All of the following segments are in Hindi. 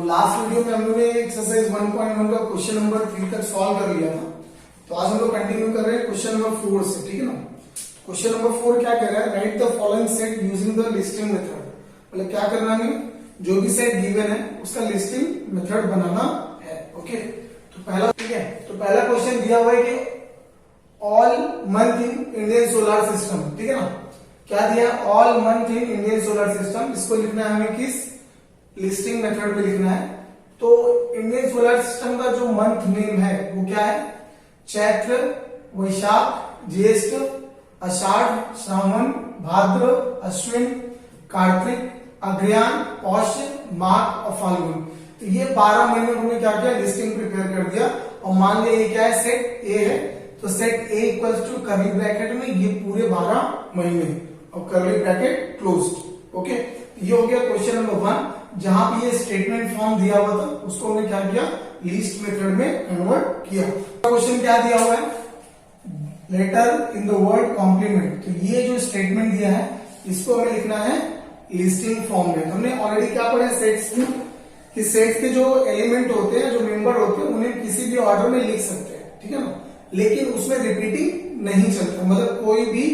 लास्ट वीडियो में हम लोग ने एक्सरसाइज 1.1 का क्वेश्चन नंबर 3 तक सॉल्व कर लिया था। तो आज हम लोग कंटिन्यू कर रहे हैं क्वेश्चन नंबर 4 से, ठीक है ना। क्वेश्चन नंबर 4 क्या कह रहा है, right the following set using the listing method. मतलब क्या करना है, जो भी सेट गिवन है उसका लिस्टिंग मेथड बनाना है। ओके, तो पहला, ठीक है, तो पहला क्वेश्चन दिया हुआ है कि all month in Indian solar system, ठीक है ना। क्या दिया, all month in Indian solar system. इसको लिखना है हमें किस लिस्टिंग मेथड पे लिखना है। तो इंडियन सोलर सिस्टम का जो मंथ नेम है वो क्या है, चैत्र, वैशाख, ज्येष्ठ, आषाढ़, श्रावण, भाद्र, अश्विन, कार्तिक, अग्रहायण, पौष, माघ और फाल्गुन। तो ये 12 महीने उन्होंने क्या किया, लिस्टिंग प्रिपेयर कर दिया। और मान लिया ये क्या है, सेट ए है, तो set A equals to curly bracket में ये पूरे 12 महीने और कर्ली ब्रैकेट क्लोज्ड। ओके, ये हो गया क्वेश्चन नंबर 1, जहां पे ये स्टेटमेंट फॉर्म दिया हुआ था उसको हमने क्या किया, लिस्ट मेथड में कन्वर्ट किया। क्वेश्चन क्या दिया हुआ है, letter in the word complement. तो ये जो स्टेटमेंट दिया है इसको हमें लिखना है लिस्टिंग फॉर्म में। हमने ऑलरेडी क्या पढ़ा है सेट्स में, कि सेट्स के जो एलिमेंट होते हैं, जो मेंबर होते हैं, उन्हें किसी भी ऑर्डर में लिख सकते हैं, ठीक है ना। लेकिन उसमें रिपीटिंग नहीं चलता, मतलब कोई भी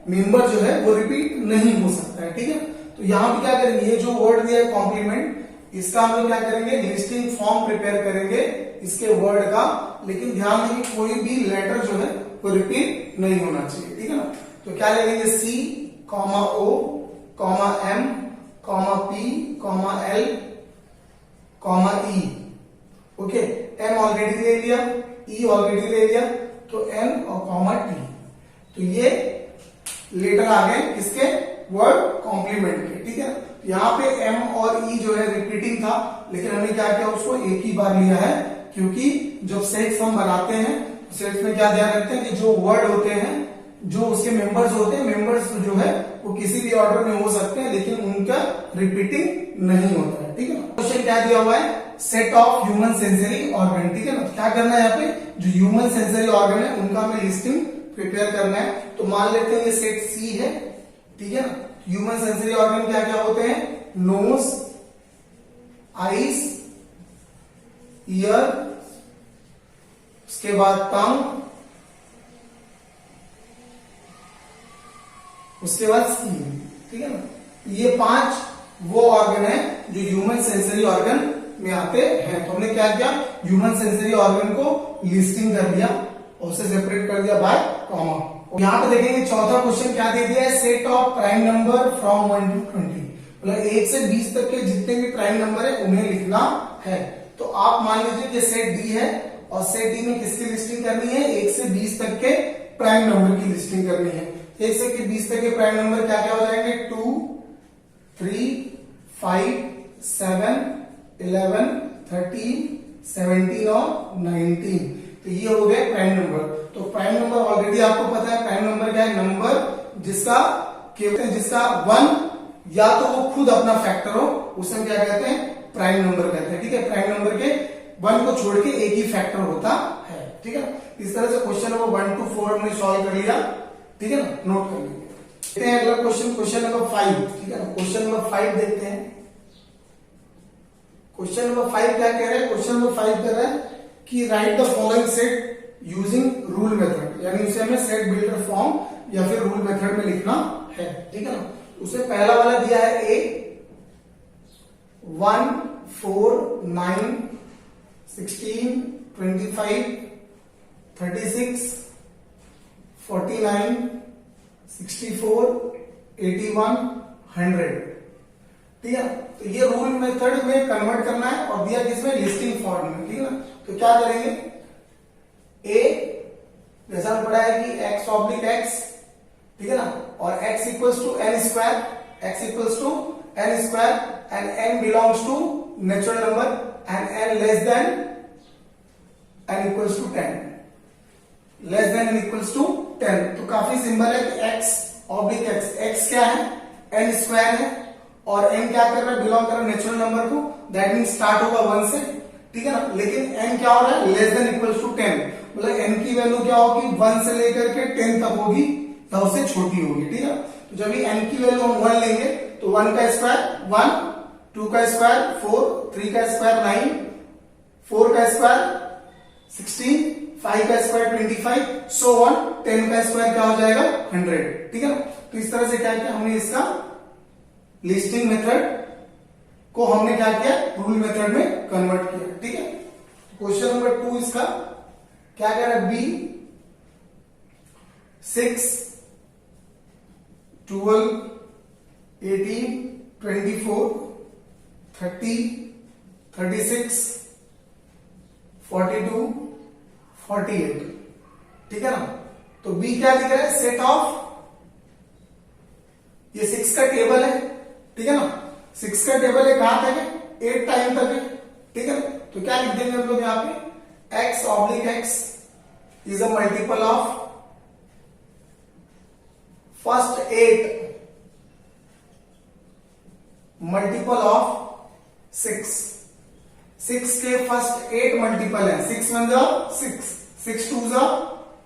मेंबर जो है वो रिपीट नहीं हो सकता है, ठीक है। तो यहां पे क्या करेंगे, ये जो वर्ड दिया है कॉम्प्लीमेंट, इसका हम लोग क्या करेंगे, लिस्टिंग फॉर्म प्रिपेयर करेंगे इसके वर्ड का। लेकिन ध्यान दें कि कोई भी लेटर जो है वो रिपीट नहीं होना चाहिए, ठीक है ना। तो क्या लिखेंगे, C, O, M, P, L, E. Okay, M already ले लिया, ई ऑलरेडी ले लिया, तो एम और टी। तो ये लेटर आ गए किसके, वर्ड कॉम्प्लीमेंट के, ठीक है। यहाँ पे एम और ई जो है रिपीटिंग था, लेकिन हमने क्या किया, उसको एक ही बार लिया है, क्योंकि जब सेट्स हम बनाते हैं सेट्स में क्या ध्यान रखते हैं कि जो वर्ड होते हैं, जो उसके मेंबर्स होते हैं, मेंबर्स जो है वो किसी भी ऑर्डर में हो सकते हैं, लेकिन उनका रिपीटिंग नहीं होता है, ठीक है। क्वेश्चन क्या दिया हुआ है, set of human sensory organ, ठीक है ना। क्या करना है यहाँ पे, जो ह्यूमन सेंसरी ऑर्गन है उनका हमें लिस्टिंग प्रिपेयर करना है। तो मान लेते हैं ये सेट सी है, ठीक है ना। ह्यूमन सेंसरी ऑर्गन क्या क्या होते हैं, नोज, आईज, ईयर, उसके बाद टंग, उसके बाद स्किन, ठीक है ना। ये 5 वो ऑर्गन है जो ह्यूमन सेंसरी ऑर्गन में आते हैं। तो हमने क्या किया, ह्यूमन सेंसरी ऑर्गन को लिस्टिंग कर दिया और उसे सेपरेट कर दिया बाय कॉमा। यहां पे देखेंगे चौथा क्वेश्चन क्या दे दिया है, set of prime number from 1 to 20। मतलब 1 से 20 तक के जितने भी प्राइम नंबर है उन्हें लिखना है। तो आप मान लीजिए कि सेट डी है और सेट डी में किसकी लिस्टिंग करनी है, 1 से 20 तक के प्राइम नंबर की लिस्टिंग करनी है। 1 से 20 तक के प्राइम नंबर क्या क्या हो जाएंगे, 2, 3, 5, 7, 11, 13, 17 और 19। तो ये हो गए प्राइम नंबर। तो प्राइम नंबर ऑलरेडी आपको पता है, प्राइम नंबर क्या है, नंबर जिसका जिसका 1 या तो वो खुद अपना फैक्टर हो, उसे हम क्या कहते हैं, प्राइम नंबर कहते हैं, ठीक है। प्राइम नंबर के 1 को छोड़ के एक ही फैक्टर होता है, ठीक है। इस तरह से क्वेश्चन नंबर 1 to 4 हमने सॉल्व कर लिया, ठीक है ना, नोट कर लीजिए। देखते हैं अगला क्वेश्चन, क्वेश्चन नंबर 5, ठीक है ना। क्वेश्चन नंबर 5 देखते हैं। क्वेश्चन नंबर 5 क्या कह रहा है, क्वेश्चन नंबर 5 कह रहा है कि right the following set using rule method, यानी उसे हमें सेट बिल्डर फॉर्म या फिर रूल मेथड में लिखना है, ठीक है ना। उसे पहला वाला दिया है ए, 1, 4, 9, 16, 25, 36, 49, 64, 81, 100, ठीक है। तो ये रूल मेथड में कन्वर्ट करना है और दिया किसमें, लिस्टिंग फॉर्म में, ठीक है ना। तो क्या करेंगे, ए जैसा पढ़ा है कि x ऑब्लिक x, ठीक है ना, और x equals to n square, x equals to n square and n belongs to natural number and n less than n equals to 10, less than n equals to 10। तो काफी सिंपल है कि x ऑब्लिक x, x क्या है, n स्क्वायर है और n क्या कर रहा है, बिलोंग कर रहा है नेचुरल नंबर को, दैट मीन स्टार्ट होगा 1 से, ठीक है ना। लेकिन n क्या हो रहा है, लेस देन इक्वल्स टू 10, मतलब n की वैल्यू क्या होगी, 1 से लेकर के 10 तक होगी या उससे छोटी होगी, ठीक है। तो जब भी n की वैल्यू हम 1 लेंगे तो 1 का स्क्वायर 1 2 का स्क्वायर 4, 3 का स्क्वायर 9, 4 का स्क्वायर 16, 5 का स्क्वायर 25, सो ऑन, 10 का स्क्वायर क्या हो जाएगा 100। ठीक है ना। तो इस तरह से क्या किया हमने, इसका लिस्टिंग मेथड को हमने क्या किया, रूल मेथड में कन्वर्ट किया। ठीक है। क्वेश्चन नंबर 2 इसका क्या कह रहा है, बी 6, 12, 18, 24, 30, 36, 42, 48। ठीक है ना। तो बी क्या दिख रहा है, सेट ऑफ, ये 6 का टेबल है। ठीक है ना। 6 का टेबल है, कहां तक है, 8 टाइम तक है। ठीक है ना। तो क्या लिख देंगे हम लोग यहां पे, x oblique x is a multiple of first 8 multiple of 6। 6 के फर्स्ट 8 मल्टीपल है, 6 1 जा 6, 6 2 जा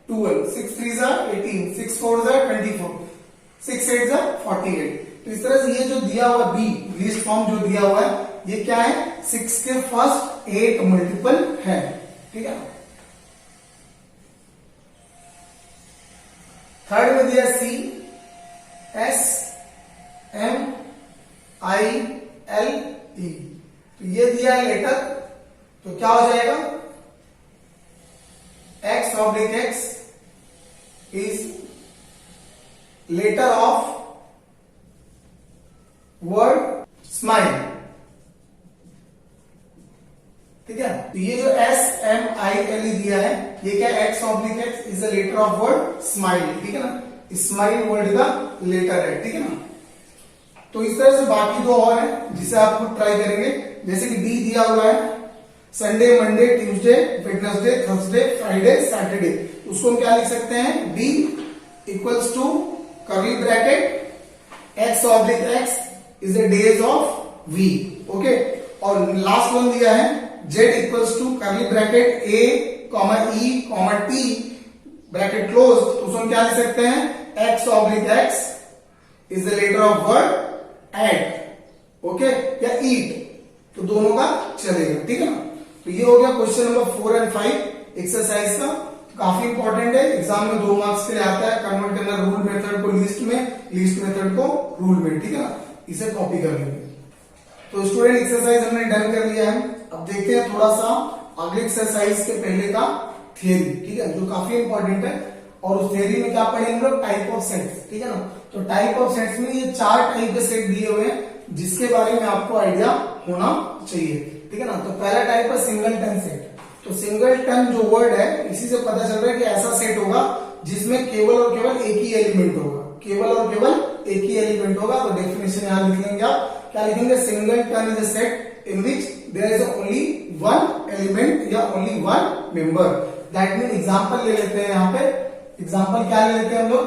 12, 6 3 जा 18, 6 4 जा 24, 6 8 जा 48। तो इस तरह से ये जो दिया हुआ बी लिस्ट फॉर्म जो दिया हुआ है, ये क्या है, 6 के फर्स्ट 8 मल्टीपल है। ठीक है। थर्ड में दिया C, S M I L E. तो ये दिया है लेटर, तो क्या हो जाएगा, X oblique X is letter of word smile. ठीक है। तो ये जो S M I L E दिया है, ये क्या, X oblique X is a letter of word smile. ठीक है ना। स्माइल वर्ड का लेटर है। ठीक है ना। तो इस तरह से बाकी दो और है जिसे आप खुद ट्राई करेंगे। जैसे कि डी दिया हुआ है, Sunday, Monday, Tuesday, Wednesday, Thursday, Friday, Saturday. उसको हम क्या लिख सकते हैं, D equals to curly bracket X oblique X is the days of week. Okay. और लास्ट वन दिया है Z equals to curly bracket A comma E comma T bracket close. तो उसको हम क्या लिख सकते हैं, X oblique X is the letter of word ate, okay, या ईट। तो दोनों का चलेगा। ठीक है ना। तो ये हो गया क्वेश्चन नंबर 4 और 5 एक्सरसाइज का। काफी इंपॉर्टेंट है, एग्जाम में 2 मार्क्स के लिए आता है। कन्वर्ट करना रूल मेथड को लिस्ट में, लिस्ट मेथड को रूल में। ठीक है ना। इसे कॉपी कर लेंगे। तो स्टूडेंट एक्सरसाइज हमने डन कर लिया है। अब देखते हैं थोड़ा सा अगले एक्सरसाइज के पहले का थियरी। ठीक है, जो काफी इंपॉर्टेंट है। और उस थियरी में क्या पढ़ेंगे हम लोग, टाइप ऑफ सेट्स। ठीक है ना। तो टाइप ऑफ सेट्स में ये 4 टाइप के सेट दिए हुए हैं, जिसके बारे में आपको आइडिया होना चाहिए। ठीक है ना। तो पहला टाइप है सिंगलटन सेट। तो सिंगलटन जो वर्ड है, इसी से पता चल रहा है कि ऐसा सेट होगा जिसमें केवल और केवल एक ही एलिमेंट होगा, केवल और केवल एक ही एलिमेंट होगा। तो डेफिनेशन यहां लिख लेंगे आप, क्या लिखेंगे, singleton is a set in which there is only one element या only one member. That mean example ले लेते हैं यहां पे। एग्जांपल क्या ले लेते हैं हम लोग,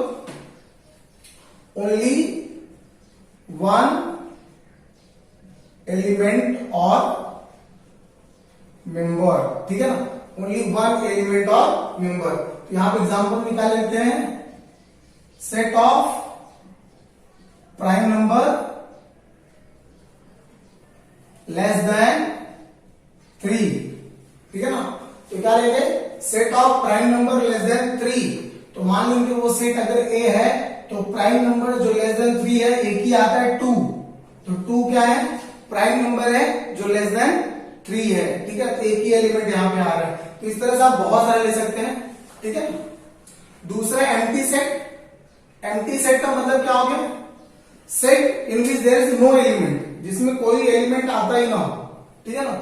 ओनली वन एलिमेंट और मेंबर। ठीक है ना। ओनली वन एलिमेंट और मेंबर। तो यहां पे एग्जांपल निकाल लेते हैं, set of prime number less then 3। ठीक है ना। तो क्या लेंगे, set of prime number less then 3। तो मान लेंगे वो सेट अगर ए है, तो प्राइम नंबर जो लेस देन 3 है, एक ही आता है 2। तो 2 क्या है, प्राइम नंबर है जो लेस देन 3 है। ठीक है। तो एक ही एलिमेंट यहां पे आ रहा है। तो इस तरह से आप बहुत सारे ले सकते हैं। ठीक है। दूसरा एम्प्टी सेट। एम्प्टी सेट का मतलब क्या हो गया, set in which there is no element, जिसमें कोई एलिमेंट आता ही ना हो। ठीक है ना।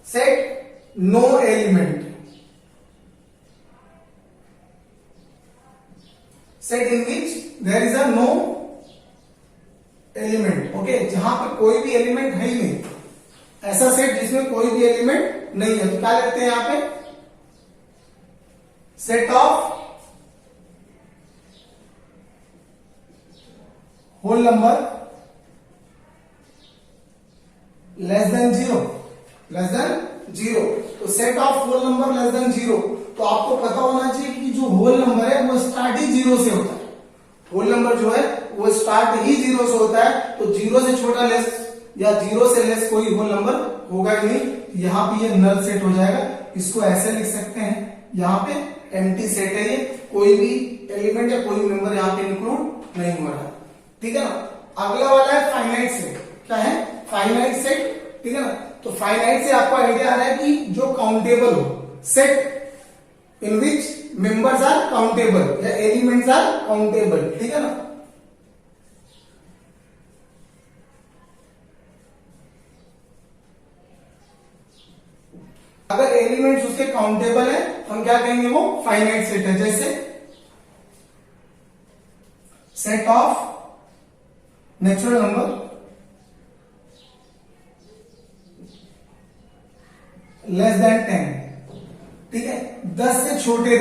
Set no element, set in which there is a no element. Okay, जहां पे कोई भी एलिमेंट है ही नहीं, ऐसा सेट जिसमें कोई भी एलिमेंट नहीं है। तो क्या लेते हैं यहां पे, set of whole number less than 0, less than 0। तो set of whole number less than 0। तो आपको पता होना चाहिए कि जो होल नंबर है वो स्टार्ट ही 0 से होता है। होल नंबर जो है वो स्टार्ट ही 0 से होता है। तो 0 से छोटा लेस या 0 से लेस कोई होल नंबर होगा ही नहीं, यहाँ पे ये नल सेट हो जाएगा। इसको ऐसे लिख सकते हैं, यहाँ पे एम्प्टी सेट है, ये कोई भी एलिमेंट या कोई मेंबर यहाँ पे इंक्लूड नहीं हो रहा। ठीक है ना। अगला वाला है फाइनाइट सेट। क्या है? Finite set. ठीक है ना। तो फाइनाइट से आपको आइडिया आ रहा है कि जो काउंटेबल हो, set in which members are countable या एलिमेंट्स आर काउंटेबल। ठीक है ना। अगर एलिमेंट्स उसके काउंटेबल है तो हम क्या कहेंगे, वो फाइनाइट सेट है। जैसे set of natural number less than 10। ठीक है। 10 से छोटे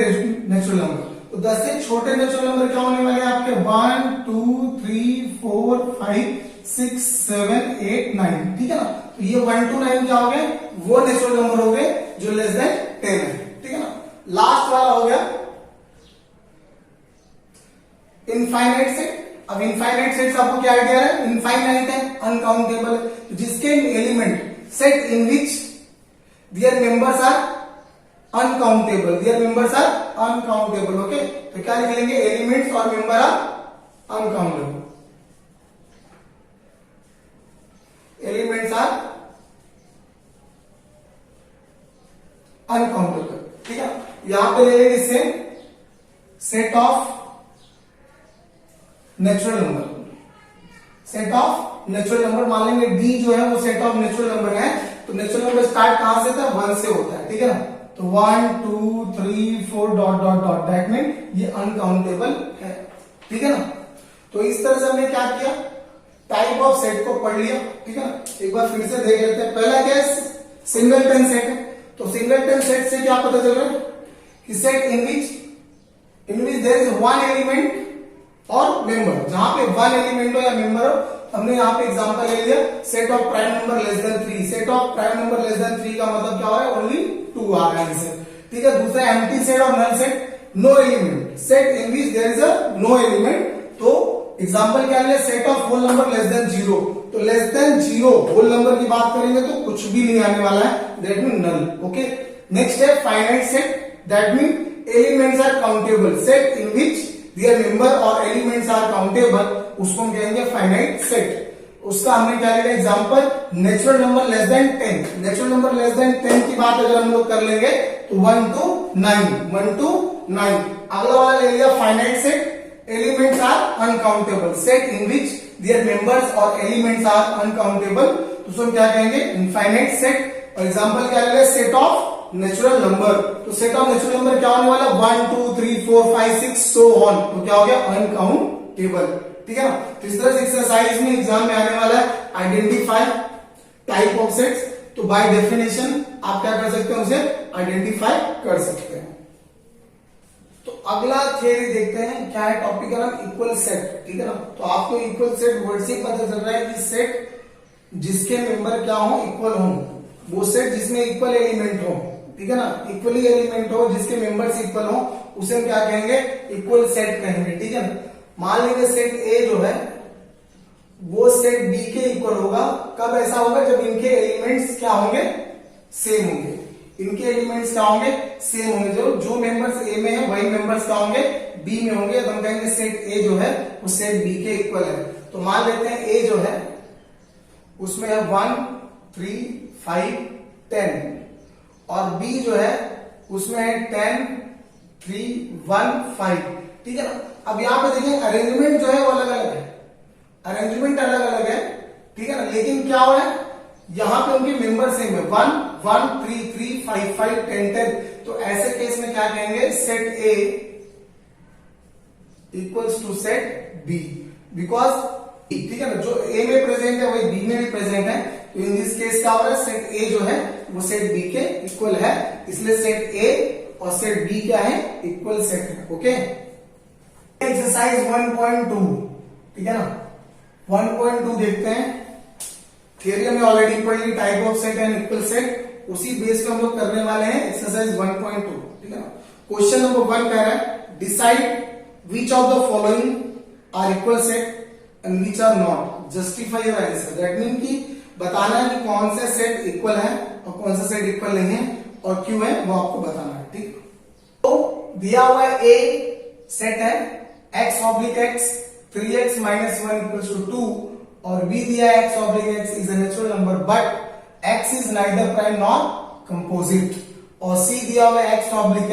नेचुरल नंबर, तो 10 से छोटे नेचुरल नंबर क्या होने वाले हैं आपके? 1 2 3 4 5 6 7 8 9। ठीक है ना। तो ये 1 to 9 क्या हो गए? वो नेचुरल नंबर हो गए जो लेस देन 10 है। ठीक है ना। लास्ट वाला हो गया इनफाइनाइट सेट। अब इनफाइनाइट सेट से आपको क्या आइडिया है? इनफाइनाइट है, अनकाउंटेबल, जिसके element set in which their members are uncountable, their members are uncountable. Okay, तो क्या लिख लेंगे? एलिमेंट्स और member are uncountable, elements are uncountable. ठीक है। यहां पे ले लेंगे इससे set of natural number, set of natural number मान लेंगे डी जो है वो सेट ऑफ नेचुरल नंबर है। तो नेचुरल नंबर स्टार्ट कहां से था? 1 से होता है। ठीक है ना। तो 1 2 3 4 dot dot dot, that mean ये अनकाउंटेबल है। ठीक है ना। तो इस तरह से हमने क्या किया, टाइप ऑफ सेट को पढ़ लिया। ठीक है ना। एक बार फिर से देख लेते हैं। पहला क्या है? सिंगलटन सेट है। तो सिंगलटन सेट से क्या पता चल रहा है कि set in which there is one element और मेंबर, जहां पे वन एलिमेंट हो या मेंबर हो। हमने यहाँ पे एग्जांपल ले लिया set of prime number less then 3। Set of prime number less then 3 का मतलब क्या हो रहा है? ओनली 2 आ रहा है आंसर। ठीक है। दूसरा एम्प्टी सेट और null set, no element, set in which there is a no element. तो एग्जांपल क्या लिया? Set of whole number less than 0। तो लेस देन 0 होल नंबर की बात करेंगे तो कुछ भी नहीं आने वाला है, that mean null. Okay. Next है finite set, that mean elements are countable, set in which there member और एलिमेंट्स आर काउंटेबल, उसको हम कहेंगे फाइनाइट सेट। उसका हमने क्या लिया example? Natural number less than 10। Natural number less than 10 की बात अगर हम लोग कर लेंगे तो 1 to 9, 1 to 9। अगला वाला ले लिया finite set, elements are uncountable, set in which their members और एलिमेंट्स आर अनकाउंटेबल, तो उसको हम क्या कहेंगे? Infinite set. और एग्जांपल क्या ले लिया? Set of natural number. तो सेट ऑफ नेचुरल नंबर क्या होने वाला? 1 2 3 4 5 6 सो ऑन। तो क्या हो गया? अनकाउंटेबल। ठीक है ना। तो इस तरह से एक्सरसाइज में एग्जाम में आने वाला है आइडेंटिफाई टाइप ऑफ सेट्स। तो बाय डेफिनेशन आप क्या कर सकते हैं? उसे आइडेंटिफाई कर सकते हैं। तो अगला थियरी देखते हैं, क्या है टॉपिक का नाम? Equal set. ठीक है ना। तो आपको इक्वल सेट वर्ड से पता चल रहा है कि सेट जिसके मेंबर क्या हो? इक्वल हो, वो सेट जिसमें इक्वल एलिमेंट हो। ठीक है ना। इक्वली एलिमेंट हो, जिसके मेंबर्स इक्वल हो, उसे हम क्या कहेंगे? इक्वल सेट कहेंगे। ठीक है ना। मान लीजिए सेट ए जो है वो सेट बी के इक्वल होगा। कब ऐसा होगा? जब इनके एलिमेंट्स क्या होंगे? सेम होंगे। इनके एलिमेंट्स क्या होंगे? सेम होंगे। जो मेंबर्स ए में है वही मेंबर्स क्या होंगे? बी में होंगे। तो हम कहेंगे सेट ए जो है वो सेट बी के इक्वल है। तो मान लेते हैं ए जो है उसमें है 1 3 5 10 और बी जो है उसमें है 10 3 1 5। ठीक है ना। अब यहां पे देखिए अरेंजमेंट जो है वो अलग अलग है, अरेंजमेंट अलग अलग है। ठीक है ना। लेकिन क्या हो रहा है? यहां पे उनके मेंबर सेम है, 1 1 3 3 5 5 10 10। तो ऐसे केस में क्या कहेंगे? Set A equals to set B, because ठीक है ना, जो ए में प्रेजेंट है वही बी में भी प्रेजेंट है। तो इन दिस केस क्या हो रहा है? सेट ए जो है वो सेट बी के इक्वल है, इसलिए सेट ए और सेट बी क्या है? इक्वल सेट है। ओके। एक्सरसाइज 1.2। ठीक है ना। 1.2 देखते हैं। थियरी हमने ऑलरेडी पढ़ ली, type of set and equal set. उसी बेस पे हम लोग करने वाले हैं एक्सरसाइज 1.2। ठीक है ना। क्वेश्चन नंबर 1 कह रहा है decide which of the following are equal set and which are not, justify your answer. That mean कि बताना है कि कौन सा सेट इक्वल है और कौन सा सेट इक्वल नहीं है और क्यों है वो आपको बताना है। ठीक, तो दिया हुआ ए सेट है x oblique x 3x minus 1 equals to 2 और b दिया है x oblique x is a natural number but x is neither prime nor composite और c दिया हुआ है x oblique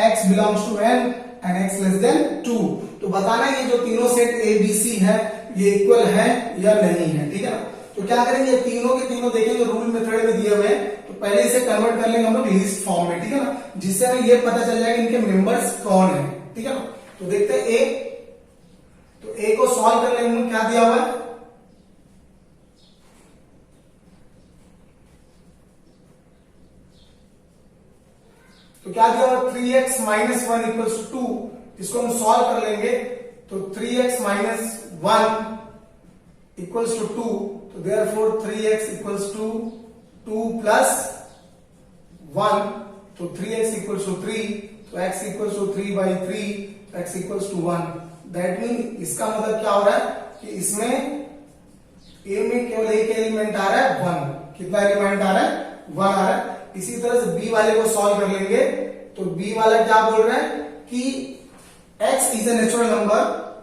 x belongs to n and x less than 2। तो बताना ये जो तीनों सेट a b c है ये इक्वल है या नहीं है। ठीक है ना, तो क्या करेंगे तीनों के तीनों देखेंगे रूल मेथड में दिए हुए हैं तो पहले इसे कन्वर्ट कर लेंगे हम लोग लिस्ट फॉर्म में। ठीक है ना, जिससे हमें ये पता चल जाएगा इनके मेंबर्स कौन है। ठीक है ना, तो देखते हैं ए, तो ए को सॉल्व कर लेंगे हम लोग, क्या दिया हुआ है तो क्या दिया हुआ 3x माइनस 1 इक्वल्स टू 2, इसको हम सॉल्व कर लेंगे तो 3x माइनस 1 इक्वल्स टू 2, तो therefore 3x equals to 2 plus 1, तो 3x इक्वल्स टू 3, तो x equals to 3 by 3, x equals to 1। That mean इसका मतलब क्या हो रहा है कि इसमें a में केवल एक एलिमेंट आ रहा है 1। कितना एलिमेंट आ रहा है 1 आ रहा है। इसी तरह से b वाले को सॉल्व कर लेंगे तो b वाला क्या बोल रहा है कि x is a natural number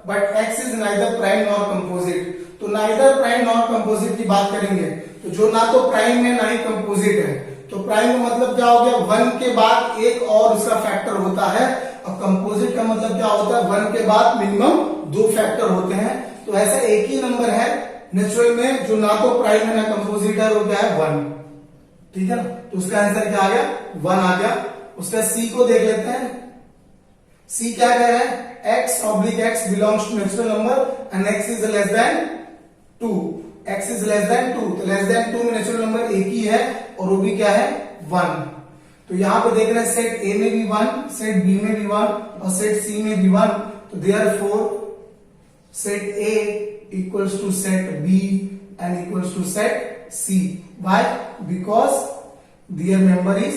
but x is neither prime nor composite. तो neither prime nor composite key बात करेंगे तो जो ना तो प्राइम है ना ही कंपोजिट है, तो प्राइम का मतलब क्या हो गया 1 के बाद एक और उसका फैक्टर होता है और कंपोजिट का मतलब क्या होता है 1 के बाद मिनिमम 2 फैक्टर होते हैं। तो ऐसा एक ही नंबर है नेचुरल में जो ना तो प्राइम है ना कंपोजिट है, वो क्या है 1। ठीक है ना, तो उसका आंसर क्या आ गया 1 आ गया। उसका सी को देख लेते हैं, सी क्या कह रहा है x oblique x belongs to natural number and x is less than 2, x is less than 2, तो लेस देन 2 में नेचुरल नंबर एक ही है और वो भी क्या है 1। तो यहां पे देख रहे हैं सेट A में भी 1, सेट B में भी 1 और सेट C में भी 1, तो therefore set A equals to set B and equals to set C। Why? Because their member is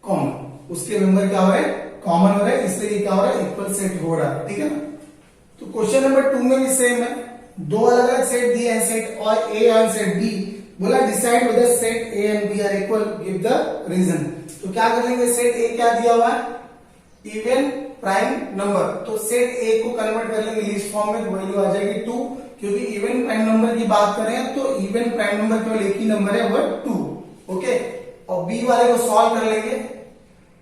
common, उसके मेंबर क्या हो रहे हैं कॉमन हो रहे हैं, इसलिए क्या हो रहा है इक्वल सेट हो रहा है। ठीक है ना, तो क्वेश्चन नंबर 2 में भी सेम है, दो अलग अलग सेट दिए हैं सेट और A और सेट B, बोला decide whether set A and B are equal, give the reason. तो क्या कर लेंगे सेट A क्या दिया हुआ है इवन प्राइम नंबर, तो सेट A को कन्वर्ट कर लेंगे लिस्ट फॉर्म में, वैल्यू आ जाएगी 2, क्योंकि इवन प्राइम नंबर की बात करें तो इवन प्राइम नंबर केवल एक ही नंबर है वो 2। ओके, और B वाले को सॉल्व कर लेंगे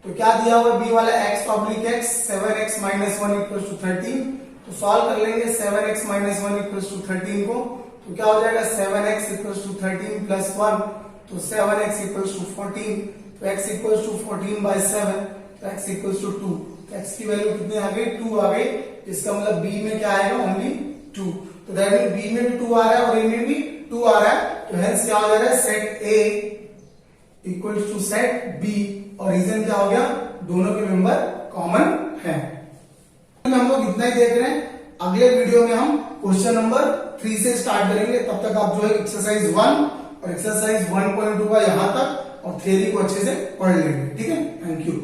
तो क्या दिया हुआ B वाला x oblique x 7x minus 1 equals to 13, तो सॉल्व कर लेंगे 7x माइनस 1 इक्वल्स टू 13 को, तो क्या हो जाएगा 7x इक्वल्स टू 13 प्लस 1, तो 7x इक्वल्स टू 14, तो x इक्वल्स टू 14 बाय 7, तो x इक्वल्स टू 2, तो x की वैल्यू कितनी आ गई 2 आ गई। इसका मतलब B में क्या आएगा ओनली 2, तो दैट मीन B में भी 2 आ रहा है और A में भी 2 आ रहा है, तो हेंस क्या हो जाएगा set A equals to set B, और रीजन क्या हो गया दोनों के मेंबर कॉमन है। हम लोग इतना ही देख रहे हैं, अगले वीडियो में हम क्वेश्चन नंबर 3 से स्टार्ट करेंगे। तब तक आप जो है एक्सरसाइज 1 और एक्सरसाइज 1.2 का यहां तक और थ्योरी को अच्छे से पढ़ लेंगे। ठीक है, थैंक यू।